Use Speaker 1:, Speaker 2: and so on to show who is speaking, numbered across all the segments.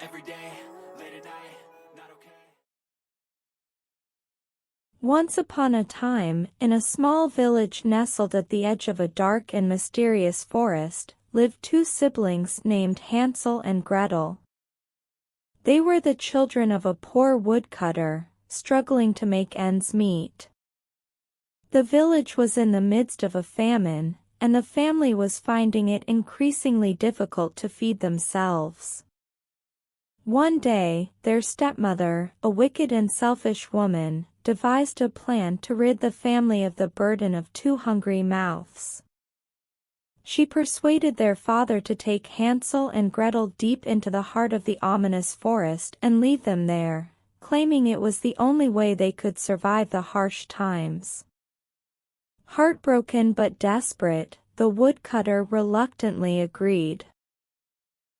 Speaker 1: every day, late at night, not okay.
Speaker 2: Once upon a time, in a small village nestled at the edge of a dark and mysterious forest, lived two siblings named Hansel and Gretel. They were the children of a poor woodcutter, struggling to make ends meet. The village was in the midst of a famine, and the family was finding it increasingly difficult to feed themselves. One day, their stepmother, a wicked and selfish woman, devised a plan to rid the family of the burden of two hungry mouths. She persuaded their father to take Hansel and Gretel deep into the heart of the ominous forest and leave them there, claiming it was the only way they could survive the harsh times. Heartbroken but desperate, the woodcutter reluctantly agreed.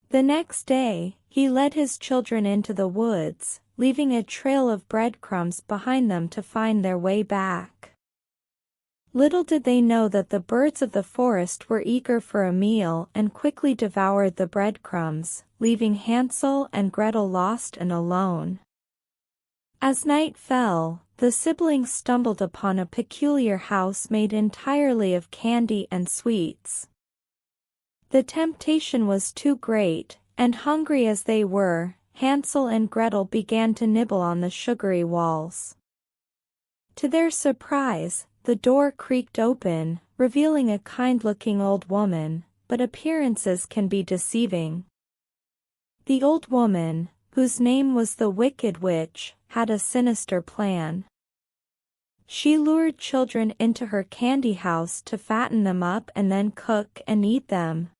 Speaker 2: The next day, he led his children into the woods, leaving a trail of breadcrumbs behind them to find their way back. Little did they know that the birds of the forest were eager for a meal and quickly devoured the breadcrumbs, leaving Hansel and Gretel lost and alone. As night fell, the siblings stumbled upon a peculiar house made entirely of candy and sweets. The temptation was too great, and hungry as they were, Hansel and Gretel began to nibble on the sugary walls. To their surprise, the door creaked open, revealing a kind-looking old woman, but appearances can be deceiving. The old woman, whose name was the Wicked Witch, had a sinister plan. She lured children into her candy house to fatten them up and then cook and eat them.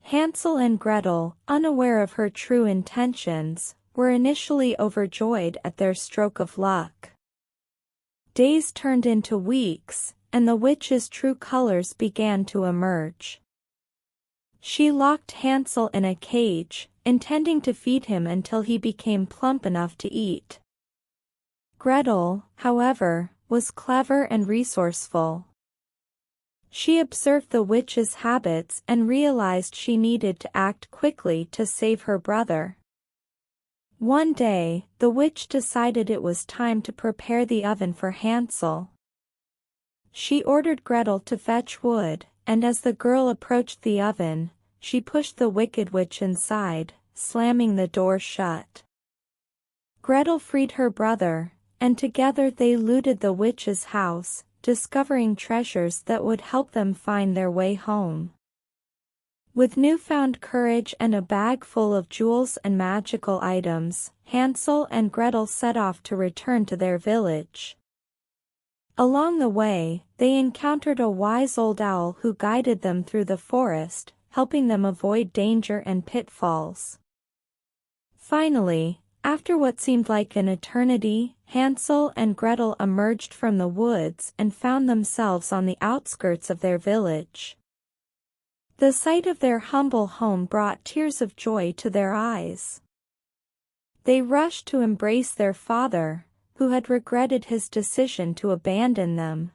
Speaker 2: Hansel and Gretel, unaware of her true intentions, were initially overjoyed at their stroke of luck. Days turned into weeks, and the witch's true colors began to emerge. She locked Hansel in a cage, intending to feed him until he became plump enough to eat. Gretel, however, was clever and resourceful. She observed the witch's habits and realized she needed to act quickly to save her brother. One day, the witch decided it was time to prepare the oven for Hansel. She ordered Gretel to fetch wood, and as the girl approached the oven, she pushed the Wicked Witch inside, slamming the door shut. Gretel freed her brother, and together they looted the witch's house, discovering treasures that would help them find their way home. With newfound courage and a bag full of jewels and magical items, Hansel and Gretel set off to return to their village. Along the way, they encountered a wise old owl who guided them through the forest, helping them avoid danger and pitfalls. Finally, after what seemed like an eternity, Hansel and Gretel emerged from the woods and found themselves on the outskirts of their village. The sight of their humble home brought tears of joy to their eyes. They rushed to embrace their father, who had regretted his decision to abandon them.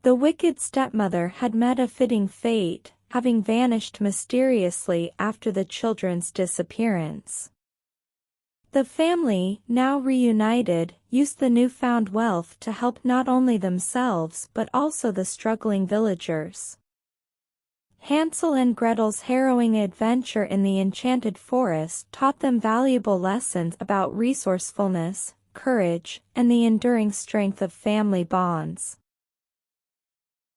Speaker 2: The wicked stepmother had met a fitting fate, having vanished mysteriously after the children's disappearance. The family, now reunited, used the newfound wealth to help not only themselves but also the struggling villagers. Hansel and Gretel's harrowing adventure in the enchanted forest taught them valuable lessons about resourcefulness, courage, and the enduring strength of family bonds.